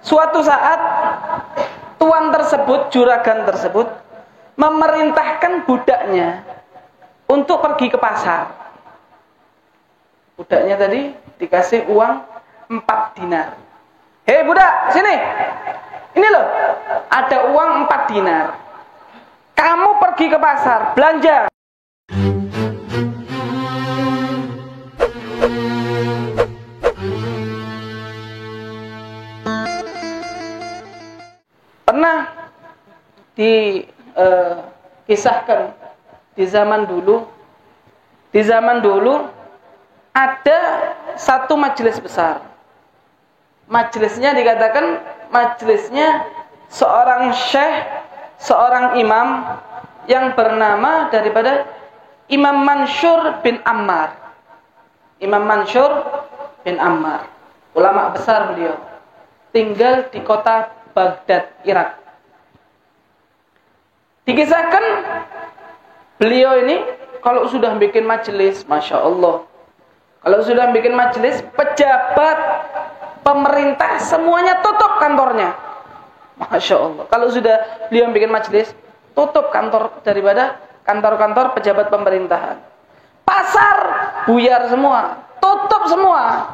Suatu saat tuan tersebut, juragan tersebut memerintahkan budaknya untuk pergi ke pasar. Budaknya tadi dikasih uang 4 dinar. Hei budak, sini. Ini loh, ada uang 4 dinar. Kamu pergi ke pasar, belanja. Pernah dikisahkan di zaman dulu ada satu majelis besar. Majelisnya dikatakan majelisnya seorang syekh, seorang imam yang bernama daripada Imam Mansur bin Ammar. Imam Mansur bin Ammar, ulama besar beliau, tinggal di kota Baghdad, Irak. Dikisahkan beliau ini kalau sudah bikin majelis, Masya Allah, kalau sudah bikin majelis, pejabat, pemerintah semuanya tutup kantornya. Masya Allah. Kalau sudah beliau bikin majelis, tutup kantor daripada kantor-kantor pejabat pemerintahan. Pasar buyar semua, tutup semua.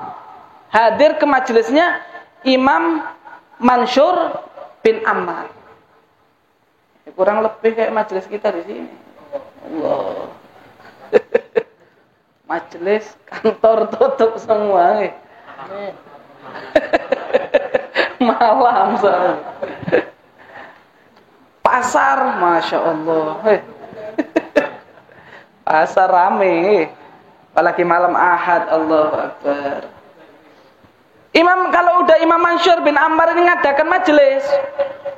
Hadir ke majelisnya Imam Mansur bin Ammar. Kurang lebih kayak majelis kita di sini. Allah. Majelis, kantor tutup semua. Malam soalnya. Pasar, Masya Allah. Pasar rame. Apalagi malam Ahad, Allahu Akbar. Kalau udah Imam Mansur bin Ammar ini ngadakan majelis,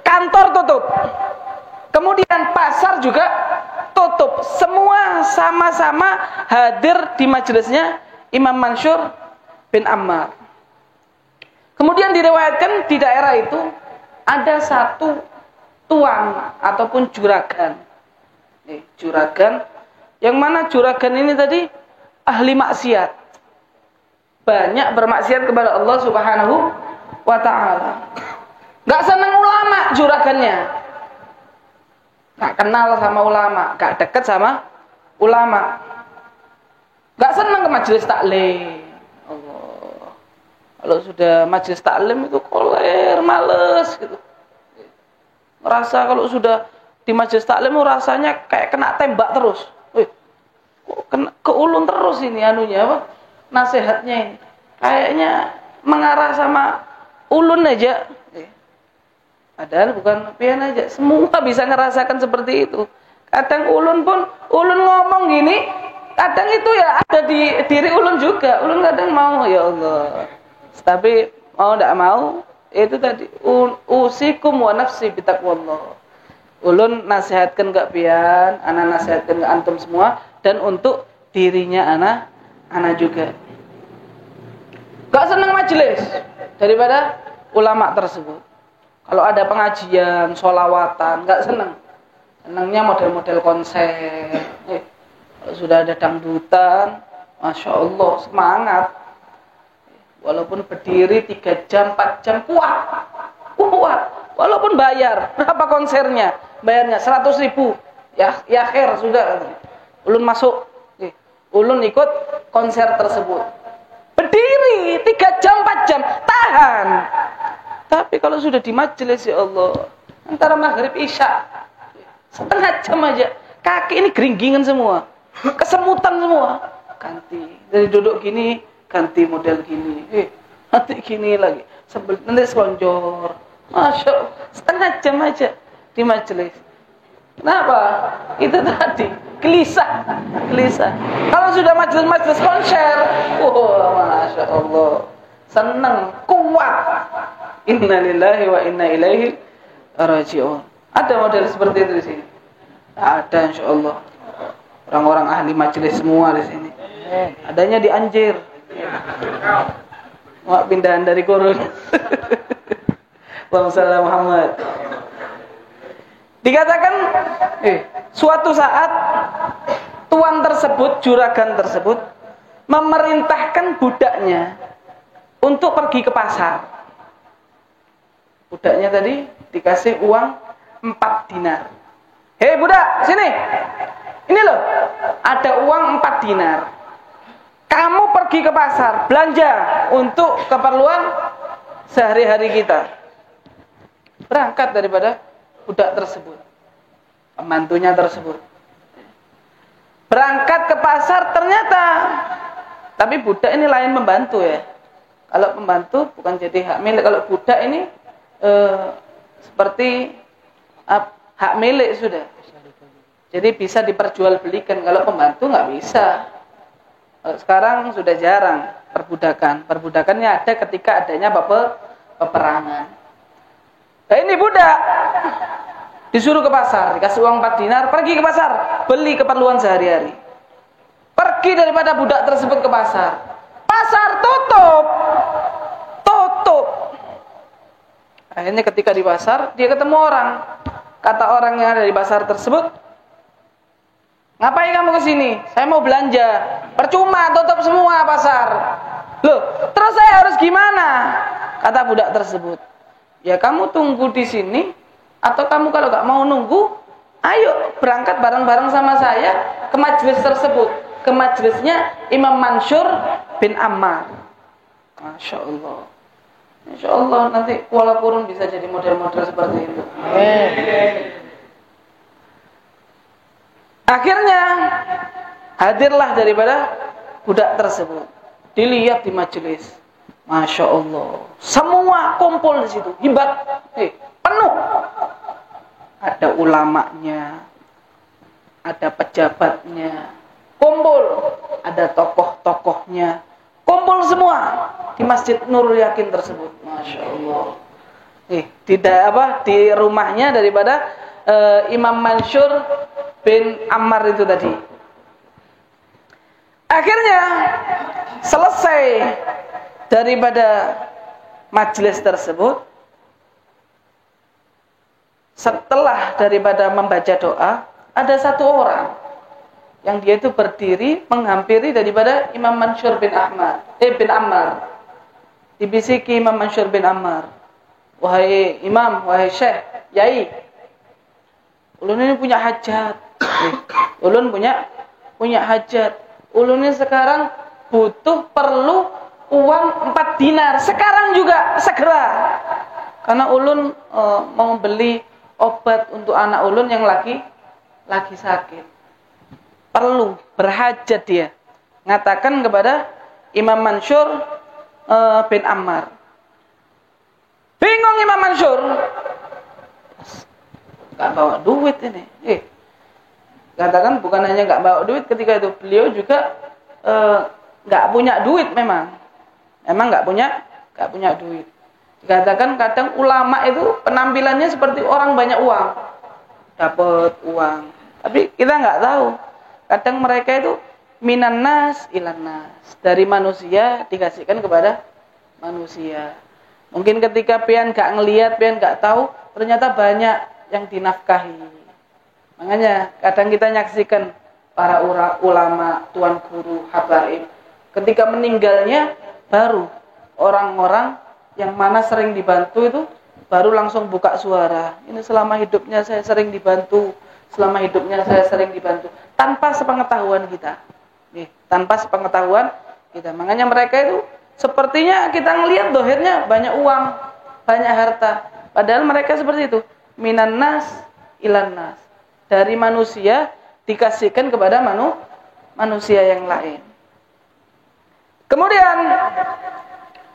kantor tutup. Kemudian pasar juga tutup. Semua sama-sama hadir di majelisnya Imam Mansur bin Ammar. Kemudian diriwayatkan di daerah itu ada satu tuan ataupun juragan. Juragan, yang mana juragan ini tadi ahli maksiat. Banyak bermaksiat kepada Allah Subhanahu wa ta'ala. Gak seneng ulama juragannya. Gak kenal sama ulama, gak dekat sama ulama. Gak seneng ke majelis taklim. Allah. Kalau sudah majelis taklim itu koler, males gitu. Ngerasa kalau sudah di majelis taklim rasanya kayak kena tembak terus. Kok kena keulun terus ini anunya apa? Nasihatnya ini. Kayaknya mengarah sama ulun aja. Padahal bukan pian aja, semua bisa ngerasakan seperti itu. Kadang ulun ngomong gini, kadang itu ya ada di diri ulun juga. Ulun kadang mau, ya Allah. Tapi mau tidak mau, itu tadi usikum wa nafsi bitaqwallah. Ulun nasihatkan gak pian, ana nasihatkan gak antum semua, dan untuk dirinya ana juga. Gak senang majelis daripada ulama tersebut. Kalau ada pengajian, sholawatan, gak senang. Senangnya model-model konser. Kalau sudah ada dangdutan, Masya Allah, semangat. Walaupun berdiri 3 jam, 4 jam, kuat. Walaupun bayar. Berapa konsernya? Bayarnya 100.000. Ya khair, sudah. Ulun masuk. Ulun ikut konser tersebut. Berdiri 3 jam, 4 jam, tahan. Tapi kalau sudah di majelis, ya Allah, antara maghrib isya, setengah jam aja, kaki ini geringgingan semua, kesemutan semua. Ganti, dari duduk gini, ganti model gini, nanti gini lagi, nanti selonjor. Masya Allah, setengah jam aja di majelis. Kenapa? Itu tadi, gelisah. Kalau sudah majelis konser, Masya Allah, senang, kuat. Inna lillahi wa inna ilaihi raji'un. Ada model seperti itu di sini? Ada, insyaallah. Orang-orang ahli majelis semua di sini. Adanya di Anjir. Wah, pindahan dari Kurun. Allahumma shalli Muhammad. Dikatakan suatu saat tuan tersebut, juragan tersebut memerintahkan budaknya untuk pergi ke pasar. Budaknya tadi dikasih uang 4 dinar. Hei budak, sini. Ini loh, ada uang 4 dinar. Kamu pergi ke pasar, belanja untuk keperluan sehari-hari kita. Berangkat daripada budak tersebut, pembantunya tersebut. Berangkat ke pasar ternyata, tapi budak ini lain membantu ya. Kalau pembantu bukan jadi hak milik. Kalau budak ini seperti hak milik sudah. Jadi bisa diperjualbelikan. Kalau pembantu nggak bisa. Sekarang sudah jarang perbudakan. Perbudakannya ada ketika adanya peperangan. Nah ini budak disuruh ke pasar, dikasih uang 4 dinar, pergi ke pasar, beli keperluan sehari-hari. Pergi daripada budak tersebut ke pasar. Pasar tutup. Akhirnya ketika di pasar, dia ketemu orang. Kata orang yang ada di pasar tersebut, ngapain kamu ke sini? Saya mau belanja. Percuma, tutup semua pasar. Loh, terus saya harus gimana? Kata budak tersebut. Ya kamu tunggu di sini, atau kamu kalau gak mau nunggu, ayo berangkat bareng-bareng sama saya ke majelis tersebut. Ke majelisnya Imam Mansur bin Ammar. Masya Allah. Insya Allah nanti Kuala Kurun bisa jadi model-model seperti itu. Akhirnya hadirlah daripada budak tersebut. Dilihat di majelis, Masya Allah, semua kumpul di situ, hebat, penuh. Ada ulamanya, ada pejabatnya, kumpul, ada tokoh-tokohnya, kumpul semua di Masjid Nurul Yakin tersebut. Masya Allah. Di rumahnya daripada Imam Mansur bin Ammar itu tadi. Akhirnya selesai daripada majelis tersebut. Setelah daripada membaca doa, ada satu orang yang dia itu berdiri menghampiri daripada Imam Mansur bin Ammar. Dibisiki Imam Mansur bin Ammar, wahai imam, wahai syekh, yai, ulun ini punya hajat. Ulun punya hajat. Ulun ini sekarang perlu uang 4 dinar. Sekarang juga segera. Karena ulun mau beli obat untuk anak ulun yang lagi sakit. Perlu, berhajat dia. Ngatakan kepada Imam Mansur bin Ammar. Bingung Imam Mansur. Gak bawa duit ini. Katakan bukan hanya gak bawa duit, ketika itu beliau juga gak punya duit memang. Memang gak punya duit. Dikatakan kadang ulama itu penampilannya seperti orang banyak uang. Dapat uang. Tapi kita gak tahu. Kadang mereka itu minan nas ilan nas. Dari manusia dikasihkan kepada manusia. Mungkin ketika pian gak ngelihat, pian gak tahu, ternyata banyak yang dinafkahi. Makanya kadang kita nyaksikan para ulama, tuan guru, habaib, ketika meninggalnya baru orang-orang yang mana sering dibantu itu baru langsung buka suara. Ini selama hidupnya saya sering dibantu, selama hidupnya saya sering dibantu, tanpa sepengetahuan kita. Tanpa sepengetahuan kita. Makanya mereka itu sepertinya kita ngelihat dohirnya banyak uang, banyak harta. Padahal mereka seperti itu. Minan nas ilan nas. Dari manusia dikasihkan kepada manusia yang lain. Kemudian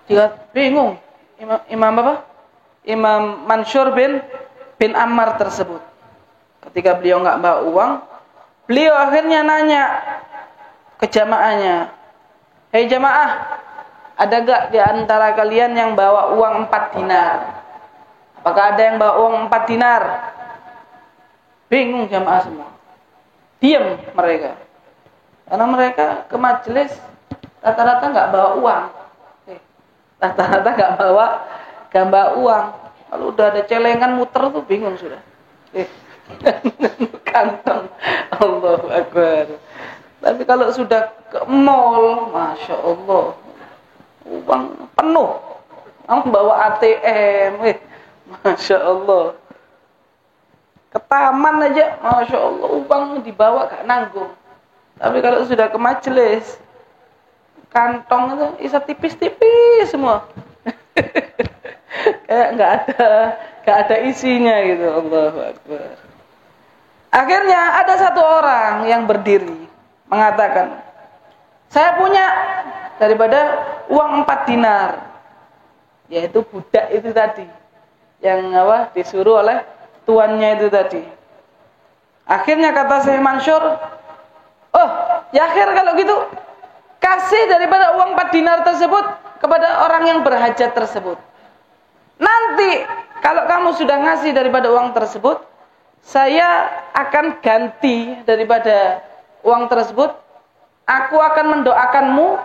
dia bingung. Imam Mansur bin Ammar tersebut. Ketika beliau nggak bawa uang, beliau akhirnya nanya ke jamaahnya, hei jamaah, ada gak di antara kalian yang bawa uang 4 dinar? Apakah ada yang bawa uang 4 dinar? Bingung jamaah semua. Diam mereka. Karena mereka ke majelis rata-rata nggak bawa uang. Rata-rata nggak bawa uang. Kalau udah ada celengan muter tuh bingung sudah. Kantong. Allahu Akbar. Tapi kalau sudah ke mall, Masya Allah, uang penuh. Kamu bawa ATM, Masya Allah. Ke taman aja, Masya Allah, uang dibawa gak nanggung. Tapi kalau sudah ke majelis, kantong itu bisa tipis-tipis semua. Kayak nggak ada isinya gitu. Allahu Akbar. Akhirnya ada satu orang yang berdiri mengatakan, saya punya daripada uang 4 dinar, yaitu budak itu tadi, yang disuruh oleh tuannya itu tadi. Akhirnya kata Syekh Mansur, oh ya akhir kalau gitu kasih daripada uang 4 dinar tersebut kepada orang yang berhajat tersebut. Nanti kalau kamu sudah ngasih daripada uang tersebut, saya akan ganti daripada uang tersebut. Aku akan mendoakanmu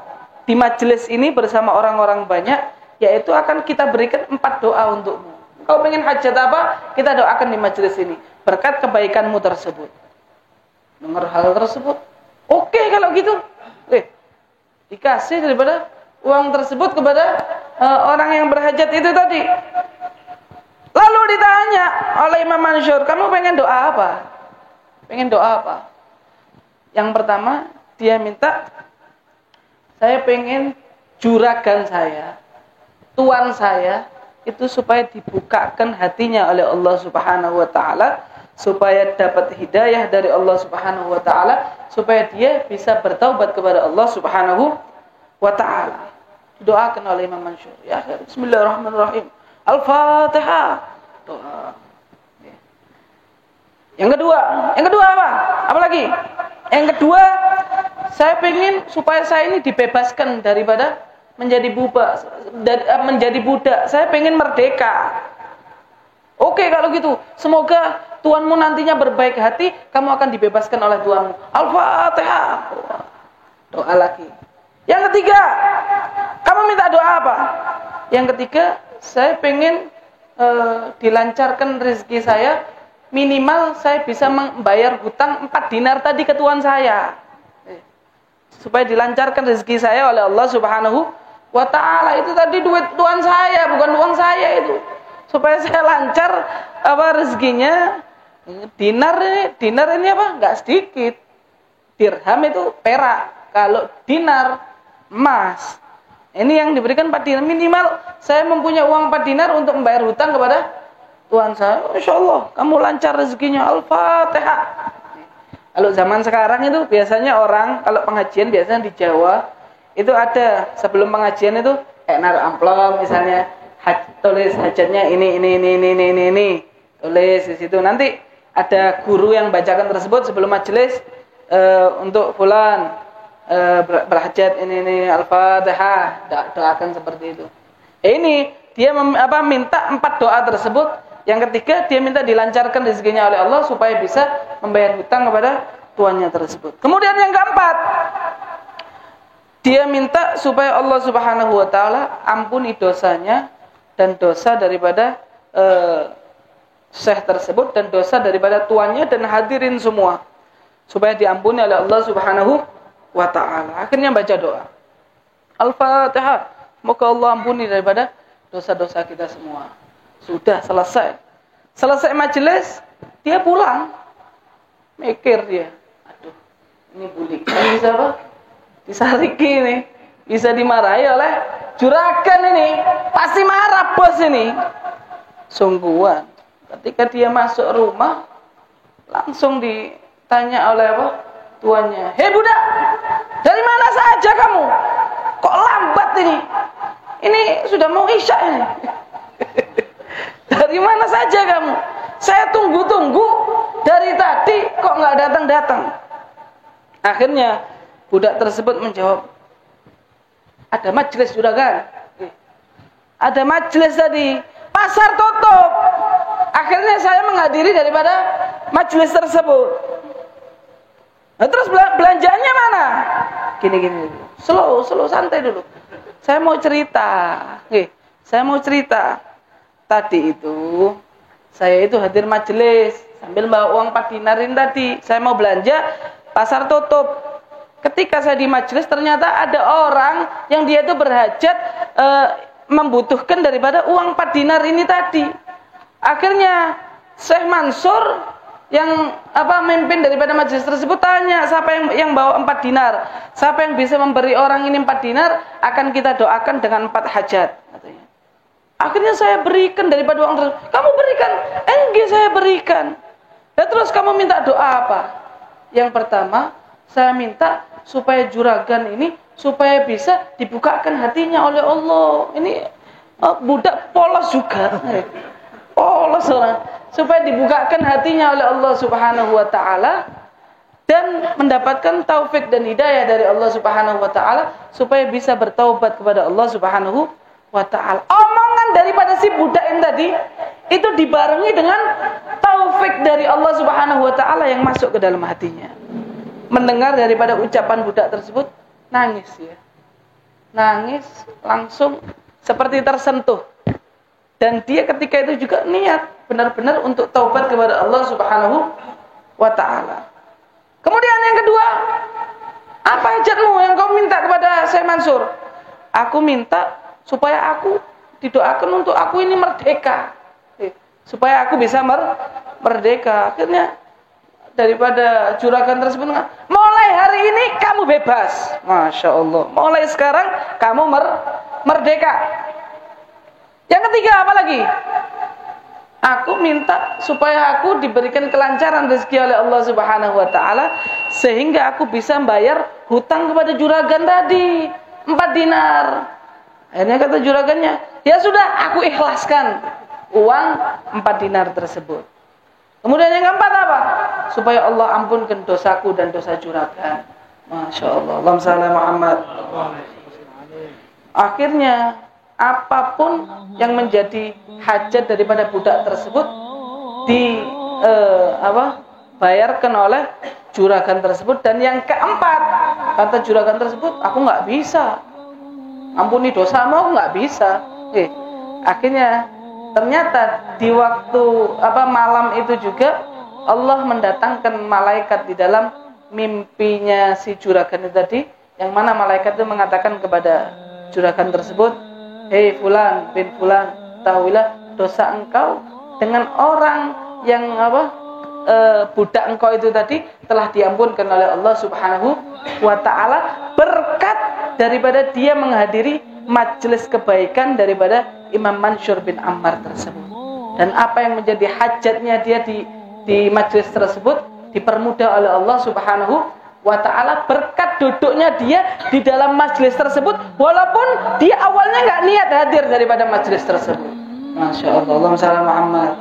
di majelis ini bersama orang-orang banyak, yaitu akan kita berikan 4 doa untukmu. Kau pengen hajat apa? Kita doakan di majelis ini berkat kebaikanmu tersebut. Dengar hal tersebut? Oke kalau gitu. Dikasih daripada uang tersebut kepada orang yang berhajat itu tadi. Lalu ditanya oleh Imam Mansur, kamu pengen doa apa? Pengen doa apa? Yang pertama, dia minta, saya pengen juragan saya, tuan saya, itu supaya dibukakan hatinya oleh Allah Subhanahu wa taala, supaya dapat hidayah dari Allah Subhanahu wa taala, supaya dia bisa bertaubat kepada Allah Subhanahu wa taala. Doakan oleh Imam Mansur. Ya, bismillahirrahmanirrahim. Al-Fatihah. Doa. Yang kedua apa? Apa lagi? Yang kedua, saya pengen supaya saya ini dibebaskan daripada menjadi budak. Saya pengen merdeka. Oke kalau gitu, semoga tuanmu nantinya berbaik hati, kamu akan dibebaskan oleh tuanmu. Al-Fatihah. Doa lagi. Yang ketiga, kamu minta doa apa? Yang ketiga, saya pengen dilancarkan rezeki saya, minimal saya bisa membayar hutang 4 dinar tadi ke tuan saya. Supaya dilancarkan rezeki saya oleh Allah Subhanahu wa taala. Itu tadi duit tuan saya, bukan uang saya itu. Supaya saya lancar rezekinya. Dinar ini apa? Enggak sedikit. Dirham itu perak. Kalau dinar emas. Ini yang diberikan 4 dinar. Minimal saya mempunyai uang 4 dinar untuk membayar hutang kepada tuan saya. Insyaallah kamu lancar rezekinya. Al-Fatihah. Kalau zaman sekarang itu biasanya orang kalau pengajian biasanya di Jawa itu ada sebelum pengajian itu kayak naruh amplop misalnya tulis hajatnya ini tulis di situ, nanti ada guru yang bacakan tersebut sebelum majelis untuk fulan berhajat ini Al-Fatihah, doakan seperti itu. Ini dia minta 4 doa tersebut. Yang ketiga, dia minta dilancarkan rezekinya oleh Allah supaya bisa membayar hutang kepada tuannya tersebut. Kemudian yang keempat, dia minta supaya Allah Subhanahu wa taala ampuni dosanya dan dosa daripada syekh tersebut dan dosa daripada tuannya dan hadirin semua, supaya diampuni oleh Allah Subhanahu wa taala. Akhirnya baca doa Al-Fatihah, semoga Allah ampuni daripada dosa-dosa kita semua. Sudah selesai majelis, dia pulang. Mikir dia, aduh, ini bulik, ini bisa apa? Disariki nih, bisa dimarahi oleh juragan ini, pasti marah bos ini. Sungguhan, ketika dia masuk rumah, langsung ditanya oleh tuannya, hei budak, dari mana saja kamu? Kok lambat ini? Ini sudah mau isya ini. Dari mana saja kamu? Saya tunggu-tunggu dari tadi kok nggak datang-datang. Akhirnya budak tersebut menjawab, ada majelis juragan. Ada majelis tadi, pasar tutup. Akhirnya saya menghadiri daripada majelis tersebut. Nah, terus belanjanya mana? Gini. Slow, santai dulu. Saya mau cerita. Tadi itu saya itu hadir majelis sambil bawa uang 4 dinarin tadi. Saya mau belanja, pasar tutup. Ketika saya di majelis ternyata ada orang yang dia itu berhajat membutuhkan daripada uang 4 dinar ini tadi. Akhirnya Syekh Mansur yang memimpin daripada majelis tersebut tanya, siapa yang bawa 4 dinar? Siapa yang bisa memberi orang ini 4 dinar, akan kita doakan dengan 4 hajat, katanya. Akhirnya saya berikan daripada uang tersebut. Kamu berikan? Enggak, saya berikan. Dan terus kamu minta doa apa? Yang pertama, saya minta supaya juragan ini supaya bisa dibukakan hatinya oleh Allah. Ini budak polos juga. Polos orang. Supaya dibukakan hatinya oleh Allah Subhanahu wa taala dan mendapatkan taufik dan hidayah dari Allah Subhanahu wa taala supaya bisa bertaubat kepada Allah Subhanahu wa taala. Omongan daripada si budak ini tadi itu dibarengi dengan taufik dari Allah Subhanahu wa taala yang masuk ke dalam hatinya. Mendengar daripada ucapan budak tersebut, nangis ya. Nangis langsung seperti tersentuh. Dan dia ketika itu juga niat benar-benar untuk taubat kepada Allah Subhanahu wa taala. Kemudian yang kedua, apa hajatmu yang kau minta kepada Syekh Mansur? Aku minta supaya aku didoakan untuk aku ini merdeka. Supaya aku bisa merdeka. Akhirnya daripada juragan tersebut, mulai hari ini kamu bebas. Masya Allah. Mulai sekarang kamu merdeka. Yang ketiga apa lagi? Aku minta supaya aku diberikan kelancaran rezeki oleh Allah Subhanahu wa taala sehingga aku bisa membayar hutang kepada juragan tadi 4 dinar. Akhirnya kata juragannya, ya sudah aku ikhlaskan uang 4 dinar tersebut. Kemudian yang keempat apa? Supaya Allah ampunkan dosaku dan dosa juragan. Masya Allah. Allahumma shalli ala Muhammad. Akhirnya apapun yang menjadi hajat daripada budak tersebut bayarkan oleh juragan tersebut. Dan yang keempat, kata juragan tersebut, aku nggak bisa ampuni dosamu, aku nggak bisa. Akhirnya ternyata di waktu malam itu juga Allah mendatangkan malaikat di dalam mimpinya si juragan itu tadi, yang mana malaikat itu mengatakan kepada juragan tersebut, hei fulan bin fulan, tahuilah dosa engkau dengan orang yang budak engkau itu tadi telah diampunkan oleh Allah Subhanahu wa taala berkat daripada dia menghadiri majelis kebaikan daripada Imam Mansur bin Ammar tersebut. Dan apa yang menjadi hajatnya dia di majelis tersebut dipermudah oleh Allah Subhanahu wa ta'ala berkat duduknya dia di dalam majelis tersebut, walaupun dia awalnya nggak niat hadir daripada majelis tersebut. Masya Allah. Allahumma shalli ala Muhammad.